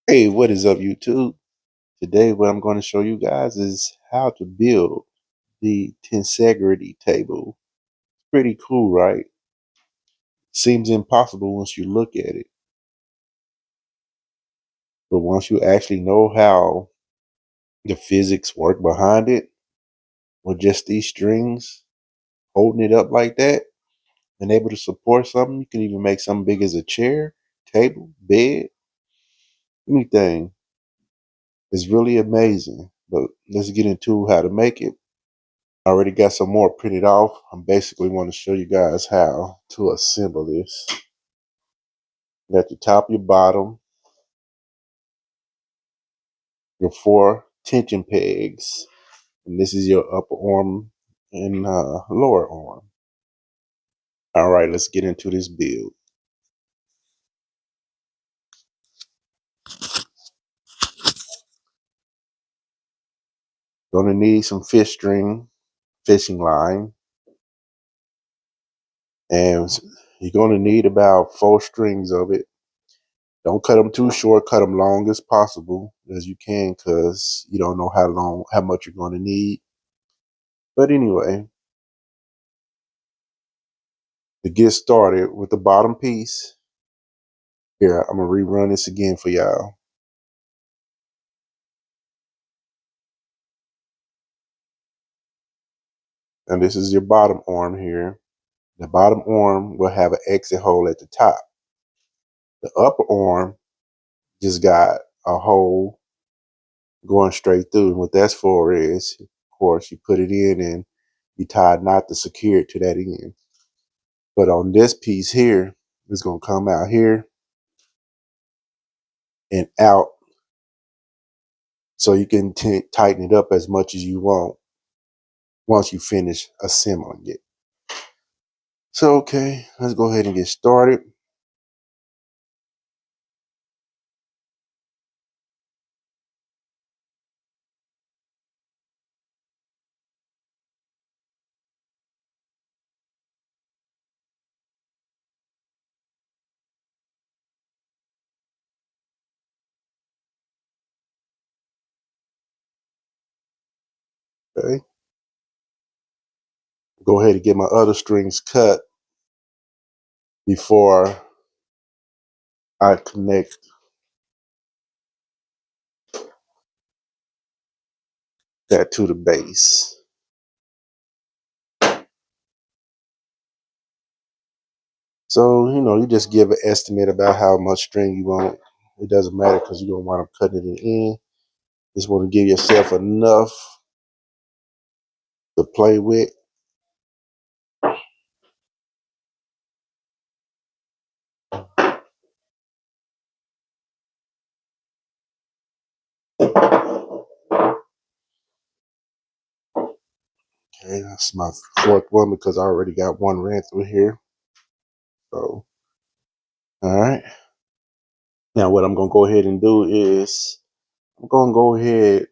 Hey, what is up, YouTube? Today, what I'm going to show you guys is how to build the Tensegrity table. Pretty cool, right? Seems impossible once you look at it. But once you actually know how the physics work behind it, with just these strings holding it up like that, and able to support something, you can even make something big as a chair, table, bed, anything. It's really amazing. But let's get into how to make it. I already got some more printed off. I basically want to show you guys how to assemble this. At the top, your bottom, your 4 tension pegs, and this is your upper arm and lower arm. All right, let's get into this build. Gonna need some fishing line, and you're gonna need about 4 strings of it. Don't cut them too short, cut them long as possible as you can, because you don't know how much you're gonna need. But anyway, to get started with the bottom piece, here, I'm going to rerun this again for y'all. And this is your bottom arm here. The bottom arm will have an exit hole at the top. The upper arm just got a hole going straight through. And what that's for is, of course, you put it in and you tie a knot to secure it to that end. But on this piece here, it's going to come out here and out, so you can tighten it up as much as you want once you finish assembling it. So, okay, let's go ahead and get started. Okay, go ahead and get my other strings cut before I connect that to the base. So, you just give an estimate about how much string you want. It doesn't matter because you're going to wind up cutting it in. Just want to give yourself enough to play with. Okay, that's my 4th one because I already got one ran through here. So, all right. Now what I'm going to go ahead and do is I'm going to go ahead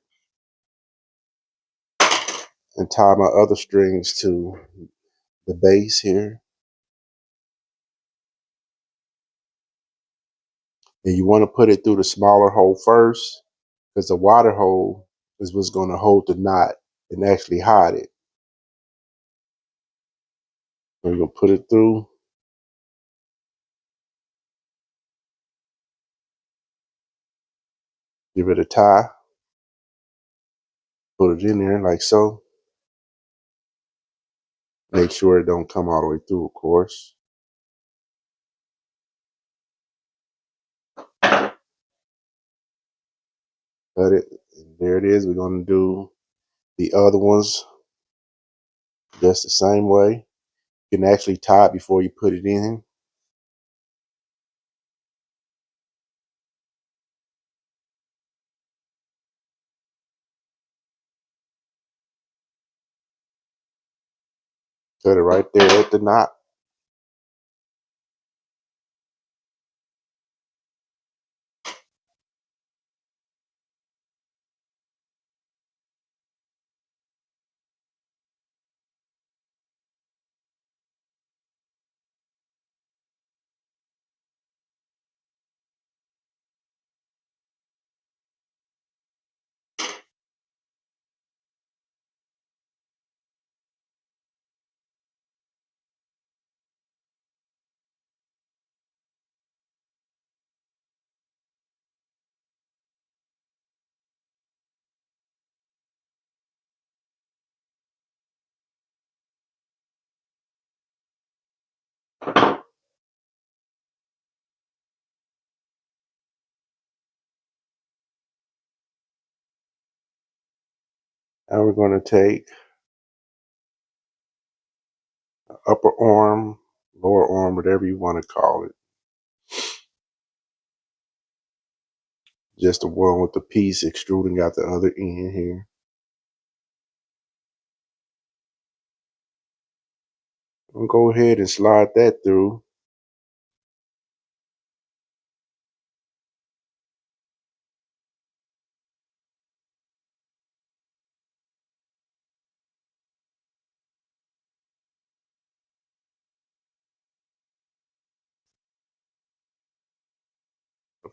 and tie my other strings to the base here. And you want to put it through the smaller hole first, because the water hole is what's going to hold the knot and actually hide it. So you're going to put it through. Give it a tie. Put it in there like so. Make sure it don't come all the way through, of course. Cut it. And there it is. We're going to do the other ones just the same way. You can actually tie it before you put it in. Cut it right there at the knot. Now we're going to take upper arm, lower arm, whatever you want to call it. Just the one with the piece extruding out the other end here. I'll go ahead and slide that through.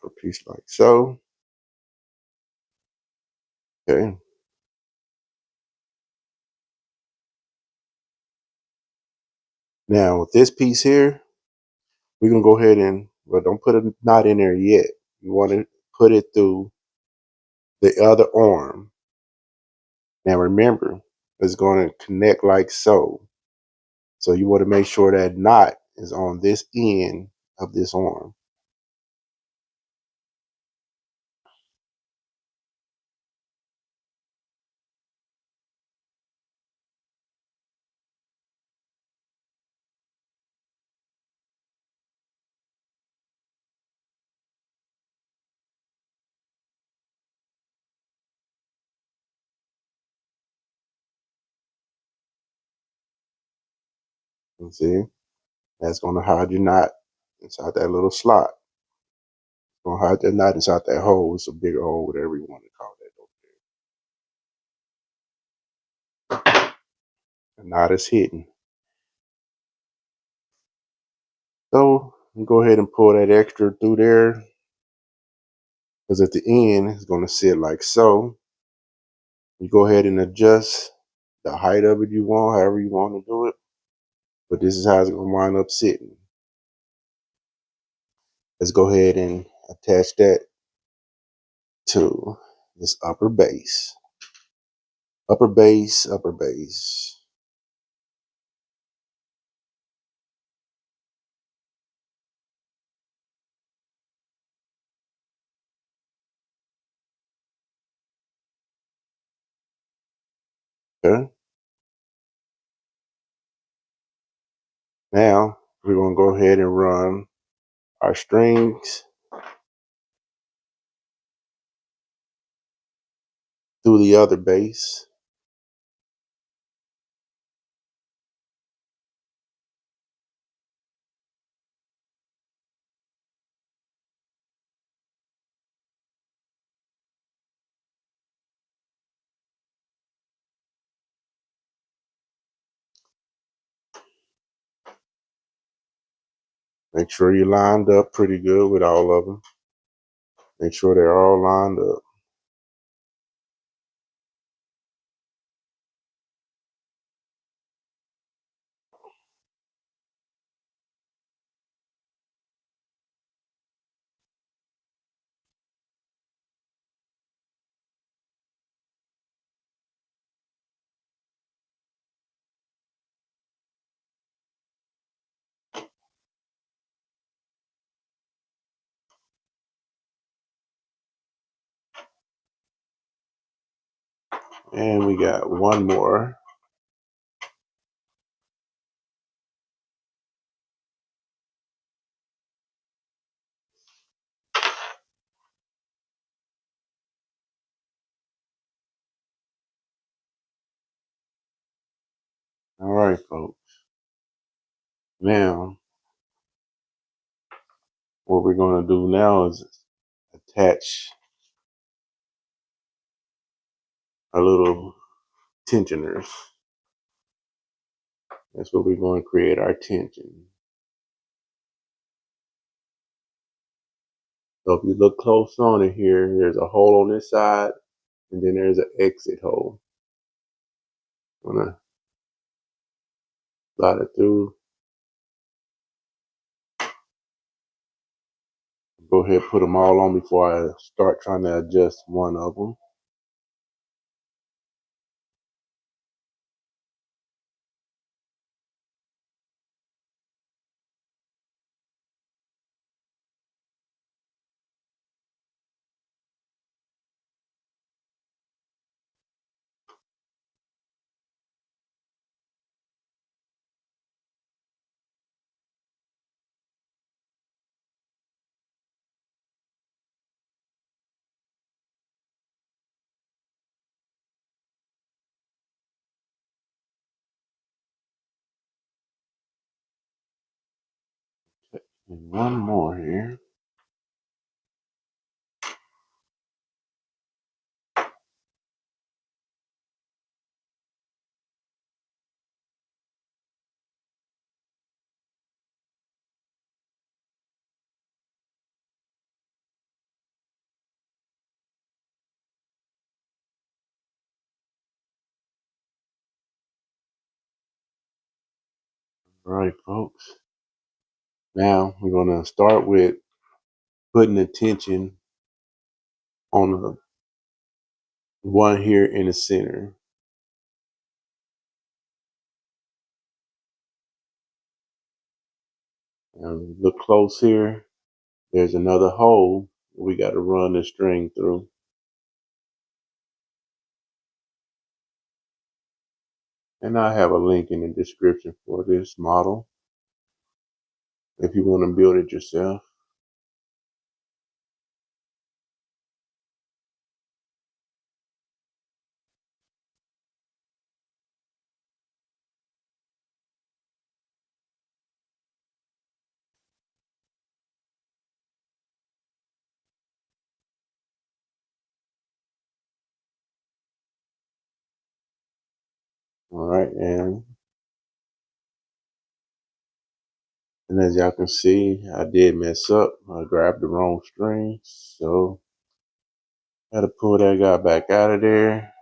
A piece like so. Okay. Now with this piece here, we're gonna go ahead and, well, don't put a knot in there yet. You want to put it through the other arm. Now remember, it's going to connect like so. So you want to make sure that knot is on this end of this arm. You see, that's going to hide your knot inside that little slot. It's going to hide that knot inside that hole. It's a big hole, whatever you want to call that. The knot is hidden. So you go ahead and pull that extra through there, because at the end it's going to sit like so. You go ahead and adjust the height of it you want, however you want to do it. But this is how it's going to wind up sitting. Let's go ahead and attach that to this upper base. Upper base, upper base. Okay. Now we're going to go ahead and run our strings through the other base. Make sure you're lined up pretty good with all of them. Make sure they're all lined up. And we got one more. All right, folks. Now, what we're going to do now is attach our little tensioners. That's what we're going to create our tension. So if you look close on it here, there's a hole on this side, and then there's an exit hole. I'm going to slide it through. Go ahead and put them all on before I start trying to adjust one of them. And one more here. All right, folks. Now we're gonna start with putting the tension on the one here in the center. And look close here. There's another hole we got to run the string through. And I have a link in the description for this model if you want to build it yourself. All right, and as y'all can see, I did mess up. I grabbed the wrong string, so I had to pull that guy back out of there.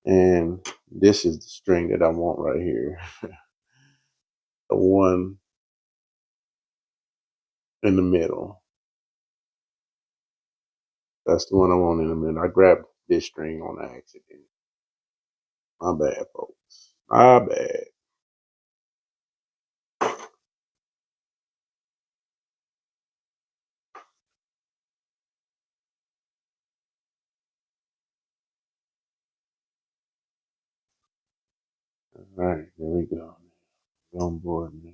And this is the string that I want right here. The one in the middle. That's the one I want in the middle. I grabbed this string on accident. My bad, folks. My bad. All right, here we go. Get on board, man.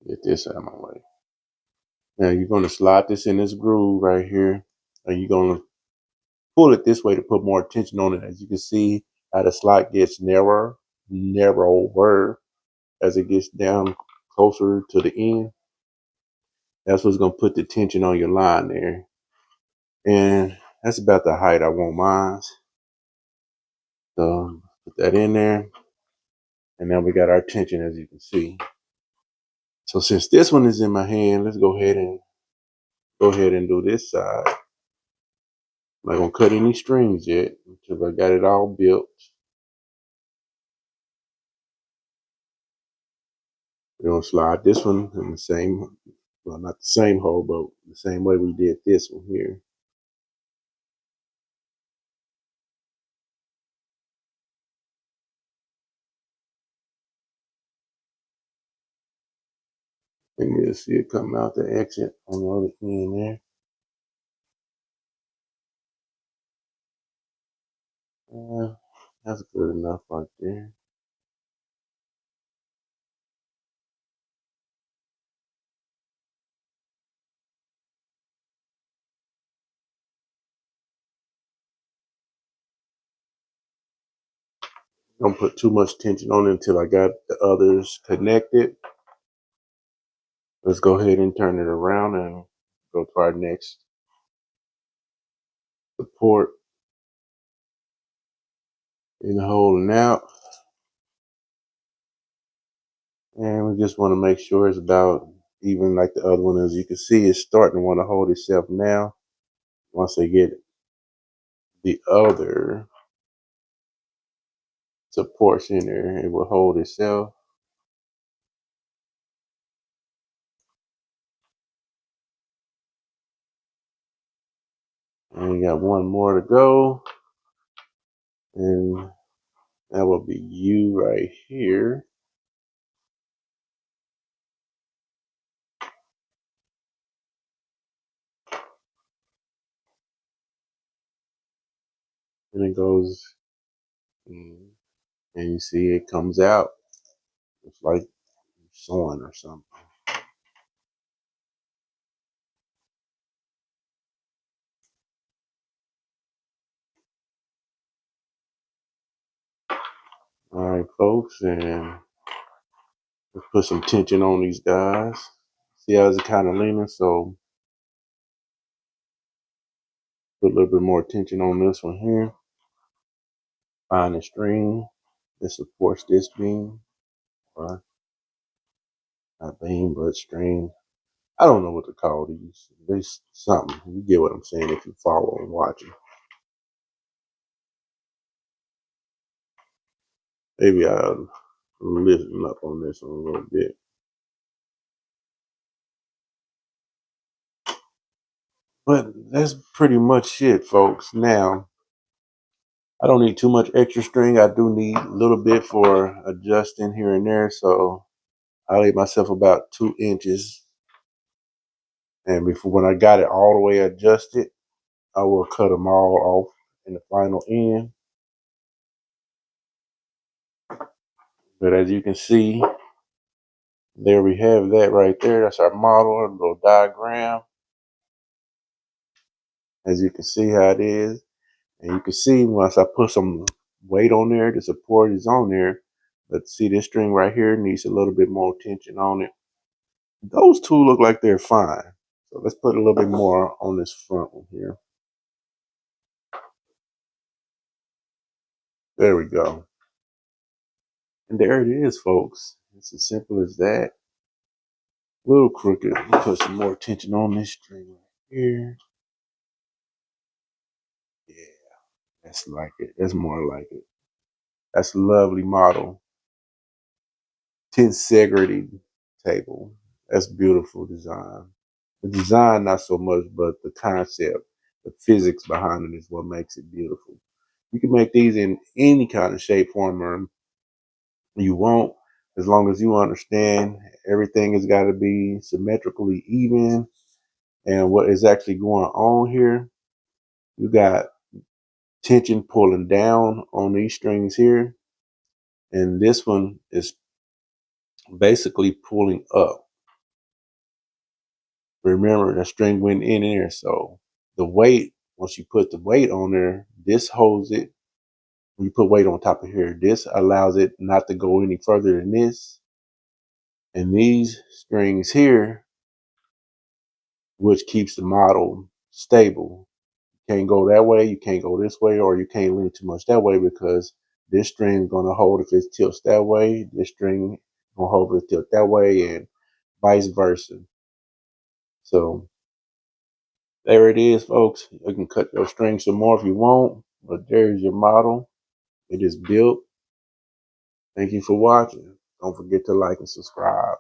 Get this out of my way. Now you're going to slide this in this groove right here, and you're going to pull it this way to put more tension on it. As you can see, how the slot gets narrower as it gets down closer to the end. That's what's going to put the tension on your line there. And that's about the height I want mine. So put that in there. And now we got our tension, as you can see. So since this one is in my hand, let's go ahead and do this side. I'm not gonna cut any strings yet until I got it all built. We're gonna slide this one in the same, well, not the same hole, but the same way we did this one here. And you'll see it come out the exit on the other end there. That's good enough right there. Don't put too much tension on it until I got the others connected. Let's go ahead and turn it around and go to our next support in holding out. And we just want to make sure it's about even like the other one. As you can see, it's starting to want to hold itself now. Once they get the other supports in there, it will hold itself. And we got one more to go. And that will be you right here. And it goes, and you see it comes out. It's like sewing or something. All right, folks, and let's put some tension on these guys. See how it's kind of leaning, so put a little bit more tension on this one here. Find a string that supports this beam, or not beam, but string. I don't know what to call these. There's something. You get what I'm saying if you follow and watching. Maybe I'll listen up on this one a little bit. But that's pretty much it, folks. Now, I don't need too much extra string. I do need a little bit for adjusting here and there. So I leave myself about 2 inches. And before, when I got it all the way adjusted, I will cut them all off in the final end. But as you can see, there we have that right there. That's our model, our little diagram. As you can see how it is. And you can see once I put some weight on there, the support is on there. But see, this string right here needs a little bit more tension on it. Those two look like they're fine. So let's put a little bit more on this front one here. There we go. And there it is, folks. It's as simple as that. A little crooked. Put some more tension on this string right here. Yeah, that's like it. That's more like it. That's a lovely model. Tensegrity table. That's beautiful design. The design, not so much, but the concept, the physics behind it is what makes it beautiful. You can make these in any kind of shape, form, or you want, as long as you understand everything has got to be symmetrically even. And what is actually going on here, you got tension pulling down on these strings here. And this one is basically pulling up. Remember, the string went in there. So the weight, once you put the weight on there, this holds it. When you put weight on top of here, this allows it not to go any further than this. And these strings here, which keeps the model stable. You can't go that way, you can't go this way, or you can't lean too much that way because this string is going to hold if it tilts that way. This string is going to hold if it tilts that way, and vice versa. So there it is, folks. You can cut your string some more if you want, but there's your model. It is built. Thank you for watching. Don't forget to like and subscribe.